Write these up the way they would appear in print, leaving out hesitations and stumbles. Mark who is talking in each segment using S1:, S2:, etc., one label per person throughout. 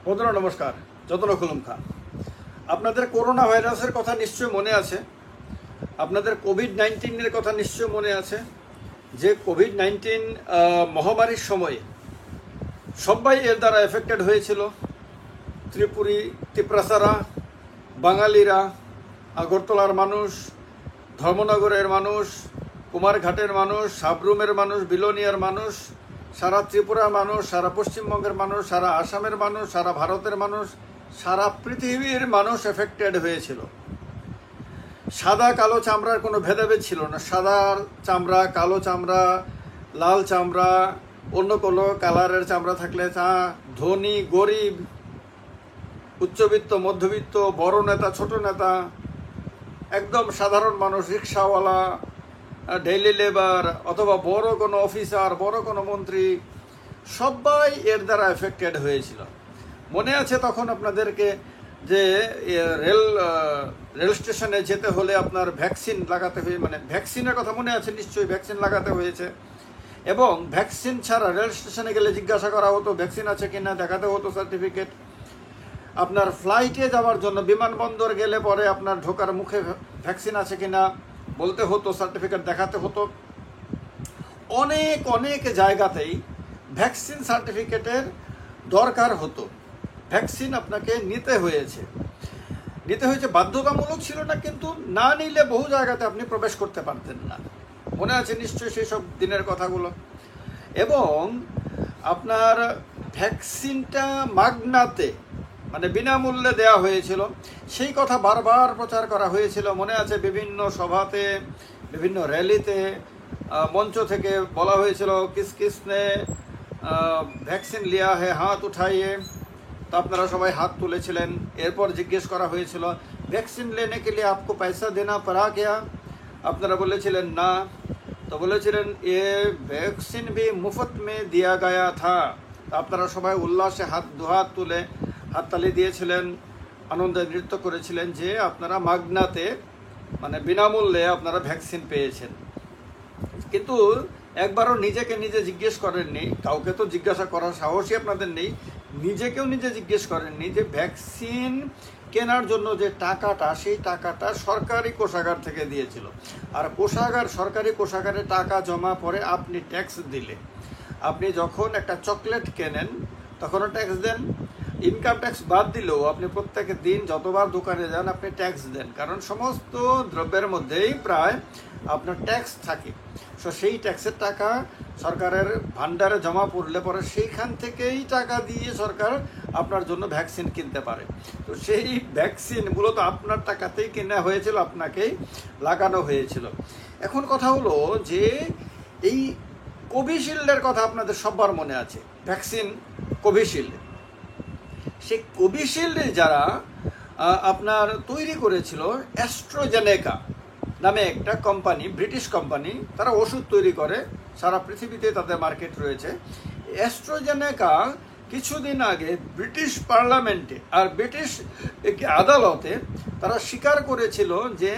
S1: বন্ধুরা নমস্কার, যতন খুলুম খা। আপনাদের করোনা ভাইরাসের কথা নিশ্চয় মনে আছে, আপনাদের কোভিড-19 কথা নিশ্চয় মনে আছে। যে কোভিড-19 মহামারীর সময়ে সবাই এর দ্বারা এফেক্টেড হয়েছিল। ত্রিপুরী, তিপ্রাসারা, বাঙালিরা, আগরতলার মানুষ, ধর্মনগরের মানুষ, কুমারঘাটের মানুষ, সাবরুমের মানুষ, বিলোনিয়ার মানুষ, সারা ত্রিপুরার মানুষ, সারা পশ্চিমবঙ্গের মানুষ, সারা আসামের মানুষ, সারা ভারতের মানুষ, সারা পৃথিবীর মানুষ এফেক্টেড হয়েছিল। সাদা কালো চামড়ার কোনো ভেদাভেদ ছিল না। সাদা চামড়া, কালো চামড়া, লাল চামড়া, অন্য কোনো কালারের চামড়া থাকলে তা ধনী, গরিব, উচ্চবিত্ত, মধ্যবিত্ত, বড় নেতা, ছোট নেতা, একদম সাধারণ মানুষ, রিক্সাওয়ালা, ডেইলি লেবার অথবা বড় কোনো অফিসার, বড় কোনো মন্ত্রী, সবাই এর দ্বারা এফেক্টেড হয়েছিল। মনে আছে তখন আপনাদেরকে যে রেল স্টেশনে যেতে হলে আপনার ভ্যাকসিন লাগাতে হয়ে, মানে ভ্যাকসিনের কথা মনে আছে নিশ্চয়ই, ভ্যাকসিন লাগাতে হয়েছে। এবং ভ্যাকসিন ছাড়া রেল স্টেশনে গেলে জিজ্ঞাসা করা হতো ভ্যাকসিন আছে কিনা, দেখাতে হতো সার্টিফিকেট। আপনার ফ্লাইটে যাওয়ার জন্য বিমানবন্দর গেলে পরে আপনার ঢোকার মুখে ভ্যাকসিন আছে কিনা বলতে হতো, সার্টিফিকেট দেখাতে হতো। অনেক অনেক জায়গাতেই ভ্যাকসিন সার্টিফিকেটের দরকার হতো। ভ্যাকসিন আপনাকে নিতে হয়েছে, বাধ্যতামূলক ছিল না, কিন্তু না নিলে বহু জায়গাতে আপনি প্রবেশ করতে পারতেন না। মনে আছে নিশ্চয়ই সেই সব দিনের কথাগুলো। এবং আপনার ভ্যাকসিনটা মাগনাতে, মানে বিনামূল্যে দেওয়া হয়েছিল, সেই কথা বারবার প্রচার করা হয়েছিল। মনে আছে বিভিন্ন সভাতে, বিভিন্ন র্যালিতে, মঞ্চ থেকে বলা হয়েছিল কিস কিসনে ভ্যাকসিন লিয়া হে হাত উঠাইয়ে। তো আপনারা সবাই হাত তুলেছিলেন। এরপর জিজ্ঞেস করা হয়েছিল ভ্যাকসিন লেনে কে লিয়ে আপকো পয়সা দেনা পড়া কেয়া? আপনারা বলেছিলেন না। তো বলেছিলেন এ ভ্যাকসিন ভি মুফত মে দিয়া গায়া থা। আপনারা সবাই উল্লাসে দুহাত তুলে হাততালি দিয়েছিলেন, আনন্দে নৃত্য করেছিলেন যে আপনারা মাগনাতে, মানে বিনামূল্যে আপনারা ভ্যাকসিন পেয়েছেন। কিন্তু একবারও নিজেকে নিজে জিজ্ঞেস করেননি, কাউকে তো জিজ্ঞাসা করার সাহসই আপনাদের নেই, নিজেকেও নিজে জিজ্ঞেস করেননি যে ভ্যাকসিন কেনার জন্য যে টাকাটা, সেই টাকাটা সরকারি কোষাগার থেকে দিয়েছিল। আর সরকারি কোষাগারে টাকা জমা পড়ে আপনি ট্যাক্স দিলে। আপনি যখন একটা চকলেট কেনেন তখনও ট্যাক্স দেন। ইনকাম ট্যাক্স বাদ দিলেও আপনি প্রত্যেক দিন যতবার দোকানে যান আপনি ট্যাক্স দেন, কারণ সমস্ত দ্রব্যের মধ্যেই প্রায় আপনার ট্যাক্স থাকে। সো সেই ট্যাক্সের টাকা সরকারের ভান্ডারে জমা পড়লে পরে সেইখান থেকেই টাকা দিয়ে সরকার আপনার জন্য ভ্যাকসিন কিনতে পারে। তো সেই ভ্যাকসিন মূলত আপনার টাকাতেই কেনা হয়েছিল, আপনাকেই লাগানো হয়েছিল। এখন কথা হলো যে এই কোভিশিল্ডের কথা আপনাদের সবার মনে আছে, ভ্যাকসিন কোভিশিল্ড। সেই কোভিশিল্ড যারা আপনার তৈরি করেছিল, অ্যাস্ট্রাজেনেকা নামে একটা কোম্পানি, ব্রিটিশ কোম্পানি, তারা ওষুধ তৈরি করে, সারা পৃথিবীতে তাদের মার্কেট রয়েছে। অ্যাস্ট্রাজেনেকা কিছুদিন আগে ব্রিটিশ পার্লামেন্টে আর ব্রিটিশ আদালতে তারা স্বীকার করেছিল যে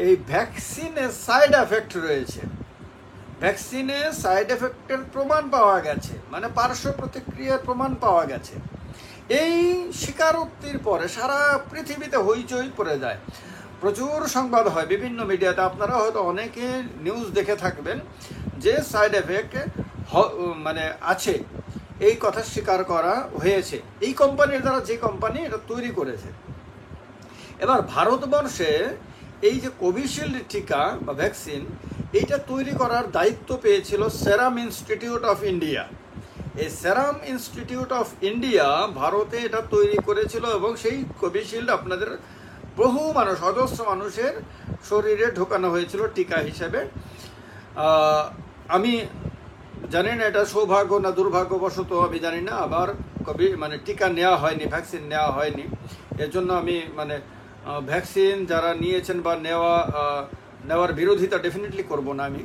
S1: এই ভ্যাকসিনে সাইড এফেক্ট রয়েছে। ভ্যাকসিনে সাইড এফেক্টের প্রমাণ পাওয়া গেছে, মানে পার্শ্ব প্রতিক্রিয়ার প্রমাণ পাওয়া গেছে। এই স্বীকারোক্তির পরে সারা পৃথিবীতে হইচই পড়ে যায়, প্রচুর সংবাদ হয় বিভিন্ন মিডিয়াতে। আপনারা হয়তো অনেকে নিউজ দেখে থাকবেন যে সাইড এফেক্ট মানে আছে, এই কথা স্বীকার করা হয়েছে এই কোম্পানির দ্বারা, যে কোম্পানি এটা তৈরি করেছে। এবার ভারতবর্ষে এই যে কোভিশিল্ড টিকা বা ভ্যাকসিন, এইটা তৈরি করার দায়িত্ব পেয়েছিল সেরাম ইনস্টিটিউট অফ ইন্ডিয়া। এই সেরাম ইনস্টিটিউট অফ ইন্ডিয়া ভারতে এটা তৈরি করেছিল, এবং সেই কোভিশিল্ড আপনাদের বহু মানুষ, অজস্র মানুষের শরীরে ঢোকানো হয়েছিল টিকা হিসেবে। আমি জানি না এটা সৌভাগ্য না দুর্ভাগ্যবশত, আমি জানি না। আবার মানে টিকা নেওয়া হয়নি, ভ্যাকসিন নেওয়া হয়নি। এর জন্য আমি মানে ভ্যাকসিন যারা নিয়েছেন বা নেওয়ার বিরোধিতা ডেফিনেটলি করব না আমি।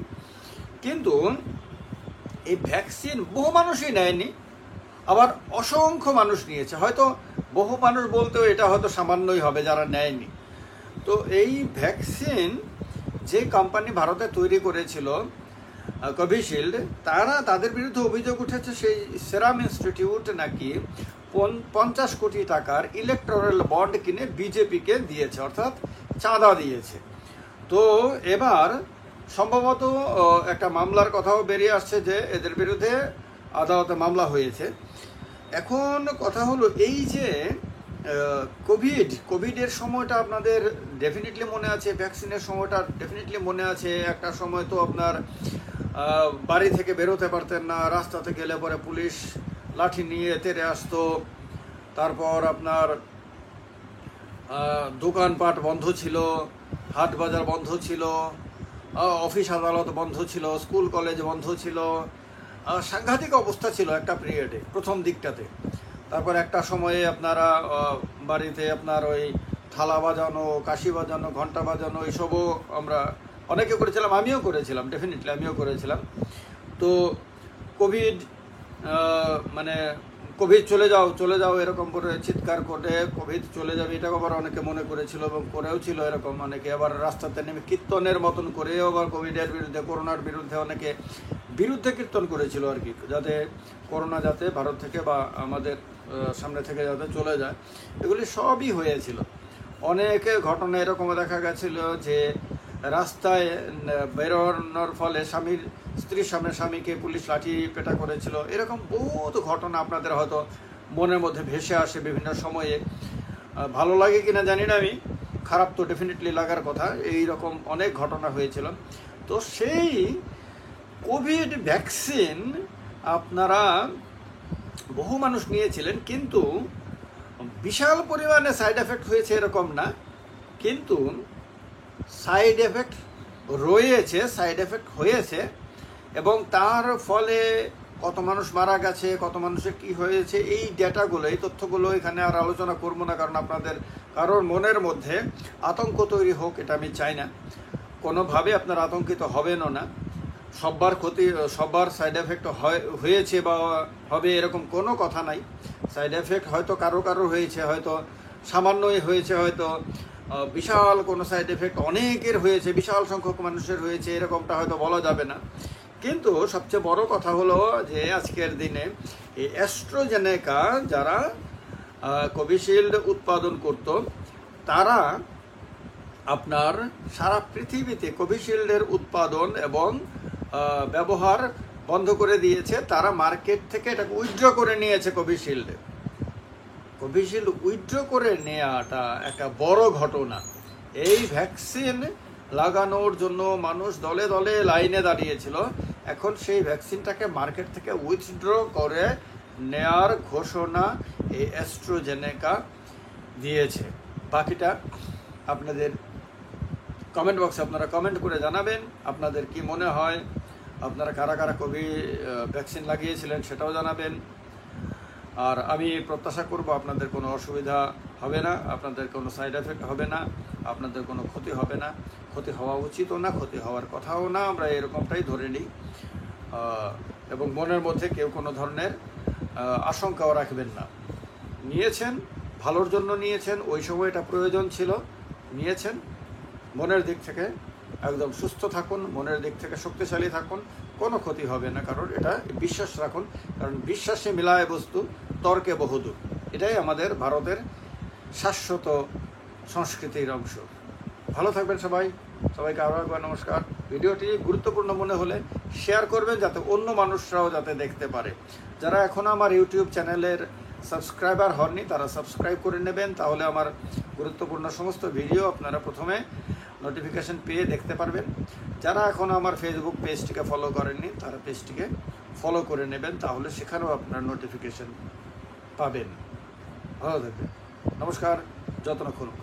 S1: কিন্তু এই ভ্যাকসিন বহু মানুষই নেয়নি, আবার অসংখ্য মানুষ নিয়েছে। হয়তো বহু মানুষ বলতেও এটা হয়তো সামান্যই হবে যারা নেয়নি। তো এই ভ্যাকসিন যে কোম্পানি ভারতে তৈরি করেছিল কোভিশিল্ড, তাদের বিরুদ্ধে অভিযোগ উঠেছে সেই সেরাম ইনস্টিটিউট নাকি 50 কোটি টাকার ইলেকটোরাল বন্ড কিনে বিজেপিকে দিয়েছে, অর্থাৎ চাঁদা দিয়েছে। তো এবার সম্ভবত একটা মামলার কথাও বেরিয়ে আসছে যে এদের বিরুদ্ধে আদালতে মামলা হয়েছে। এখন কথা হলো এই যে কোভিডের সময়টা আপনাদের ডেফিনেটলি মনে আছে, ভ্যাকসিনের সময়টা ডেফিনেটলি মনে আছে। একটা সময় তো আপনার বাড়ি থেকে বেরোতে পারতেন না, রাস্তাতে গেলে পরে পুলিশ লাঠি নিয়ে তেড়ে আসতো। তারপর আপনার দোকানপাট বন্ধ ছিল, হাট বাজার বন্ধ ছিল, অফিস আদালত বন্ধ ছিল, স্কুল কলেজ বন্ধ ছিল। সাংঘাতিক অবস্থা ছিল একটা পিরিয়ডে, প্রথম দিকটাতে। তারপর একটা সময়ে আপনারা বাড়িতে আপনার ওই থালা বাজানো, কাশি বাজানো, ঘন্টা বাজানো, এইসবও আমরা অনেকে করেছিলাম, আমিও করেছিলাম, ডেফিনেটলি আমিও করেছিলাম। তো কোভিড মানে কোভিড চলে যাও এরকম করে চিৎকার করে কোভিড চলে যাবে, এটা আবার অনেকে মনে করেছিল এবং করেও ছিল এরকম। অনেকে আবার রাস্তাতে নেমে কীর্তনের মতন করেও আবার কোভিডের বিরুদ্ধে, করোনার বিরুদ্ধে অনেকে বিরুদ্ধে কীর্তন করেছিল আর কি, যাতে করোনা যাতে ভারত থেকে বা আমাদের সামনে থেকে যাতে চলে যায়। এগুলি সবই হয়েছিল। অনেক ঘটনা এরকমও দেখা গেছিল যে রাস্তায় বেরোনোর ফলে স্ত্রীর সামনে স্বামীকে পুলিশ লাঠি পেটা করেছিল। এরকম বহুত ঘটনা আপনাদের হয়তো মনের মধ্যে ভেসে আসে বিভিন্ন সময়ে। ভালো লাগে কিনা জানি না আমি, খারাপ তো ডেফিনেটলি লাগার কথা। এই রকম অনেক ঘটনা হয়েছিল। তো সেই কোভিড ভ্যাকসিন আপনারা বহু মানুষ নিয়েছিলেন, কিন্তু বিশাল পরিমাণে সাইড এফেক্ট হয়েছে এরকম না, কিন্তু সাইড এফেক্ট রয়েছে, সাইড এফেক্ট হয়েছে। এবং তার ফলে কত মানুষ মারা গেছে, কত মানুষের কি হয়েছে, এই ডেটাগুলো, এই তথ্যগুলো এখানে আর আলোচনা করবো না, কারণ আপনাদের কারোর মনের মধ্যে আতঙ্ক তৈরি হোক এটা আমি চাই না। কোনোভাবে আপনারা আতঙ্কিত হবেনও না। সবার সাইড এফেক্ট হয়েছে বা হবে এরকম কোনো কথা নাই। সাইড এফেক্ট হয়তো কারো হয়েছে, হয়তো সামান্যই হয়েছে, হয়তো বিশাল কোনো সাইড এফেক্ট অনেকের হয়েছে, বিশাল সংখ্যক মানুষের হয়েছে, এরকমটা হয়তো বলা যাবে না। কিন্তু সবচেয়ে বড় কথা হলো যে আজকের দিনে এই অ্যাস্ট্রাজেনেকা যারা কোভিশিল্ড উৎপাদন করত, তারা আপনার সারা পৃথিবীতে কোভিশিল্ডের উৎপাদন এবং ব্যবহার বন্ধ করে দিয়েছে। তারা মার্কেট থেকে এটাকে উইথড্র করে নিয়েছে। কোভিশিল্ড উইথড্র করে নেওয়াটা একটা বড় ঘটনা। এই ভ্যাকসিন লাগানোর জন্য মানুষ দলে দলে লাইনে দাঁড়িয়েছিল, এখন সেই ভ্যাকসিনটাকে মার্কেট থেকে উইথড্র করে নেয়ার ঘোষণা এই অ্যাস্ট্রাজেনেকা দিয়েছে। বাকিটা আপনাদের কমেন্ট বক্সে আপনারা কমেন্ট করে জানাবেন আপনাদের কি মনে হয়, আপনারা কারা কারা ভ্যাকসিন লাগিয়েছিলেন সেটাও জানাবেন। আর আমি প্রত্যাশা করব আপনাদের কোনো অসুবিধা হবে না, আপনাদের কোনো সাইড এফেক্ট হবে না, আপনাদের কোনো ক্ষতি হবে না। ক্ষতি হওয়া উচিতও না, ক্ষতি হওয়ার কথাও না, আমরা এরকমটাই ধরে নিই। এবং মনের মধ্যে কেউ কোনো ধরনের আশঙ্কাও রাখবেন না। নিয়েছেন, ভালোর জন্য নিয়েছেন, ওই সময় এটা প্রয়োজন ছিল, নিয়েছেন। মনের দিক থেকে একদম সুস্থ থাকুন, মনের দিক থেকে শক্তিশালী থাকুন, কোনো ক্ষতি হবে না কারণ এটা বিশ্বাস রাখুন, কারণ বিশ্বাসে মিলায় বস্তু তর্কে বহুদূর। এটাই আমাদের ভারতের শাশ্বত সংস্কৃতির অংশ। ভালো থাকবেন সবাইকে আরও একবার নমস্কার। ভিডিওটি গুরুত্বপূর্ণ মনে হলে শেয়ার করবেন যাতে অন্য মানুষরাও যাতে দেখতে পারে। যারা এখনও আমার ইউটিউব চ্যানেলের সাবস্ক্রাইবার হননি তারা সাবস্ক্রাইব করে নেবেন, তাহলে আমার গুরুত্বপূর্ণ সমস্ত ভিডিও আপনারা প্রথমে নোটিফিকেশন পেয়ে দেখতে পারবেন। যারা এখনও আমার ফেসবুক পেজটিকে ফলো করেননি তারা পেজটিকে ফলো করে নেবেন, তাহলে সেখানেও আপনার নোটিফিকেশন পাবেন। ভালো থাকবেন, নমস্কার, যত্ন করুন।